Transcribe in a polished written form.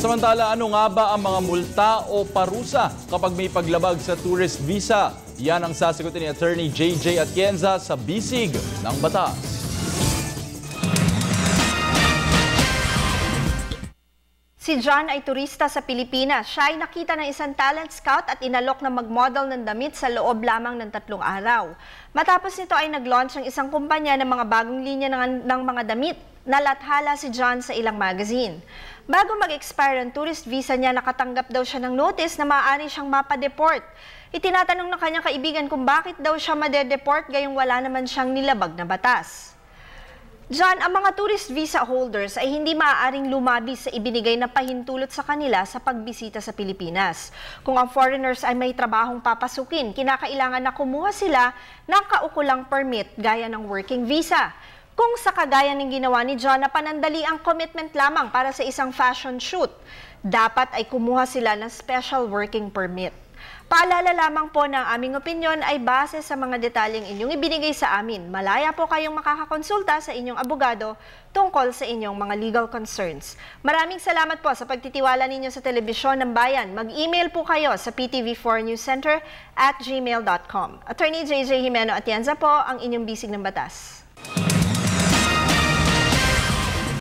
Samantala, ano nga ba ang mga multa o parusa kapag may paglabag sa tourist visa? Yan ang sasagutin ni Attorney JJ Atienza sa Bisig ng Batas. Si John ay turista sa Pilipinas. Siya ay nakita ng isang talent scout at inalok na mag-model ng damit sa loob lamang ng 3 araw. Matapos nito ay nag-launch ang isang kumpanya ng mga bagong linya ng mga damit. Nalathala si John sa ilang magazine. Bago mag-expire ang tourist visa niya, nakatanggap daw siya ng notice na maaari siyang mapadeport. Itinatanong ng kanyang kaibigan kung bakit daw siya madedeport gayong wala naman siyang nilabag na batas. John, ang mga tourist visa holders ay hindi maaaring lumabis sa ibinigay na pahintulot sa kanila sa pagbisita sa Pilipinas. Kung ang foreigners ay may trabahong papasukin, kinakailangan na kumuha sila ng kaukulang permit gaya ng working visa. Kung sa kagaya ng ginawa ni John na panandali ang commitment lamang para sa isang fashion shoot, dapat ay kumuha sila ng special working permit. Paalala lamang po ng aming opinyon ay base sa mga detalyeng inyong ibinigay sa amin. Malaya po kayong makakakonsulta sa inyong abogado tungkol sa inyong mga legal concerns. Maraming salamat po sa pagtitiwala ninyo sa Telebisyon ng Bayan. Mag-email po kayo sa ptv4newscenter@gmail.com. Attorney JJ Jimeno Atienza po ang inyong bisig ng batas.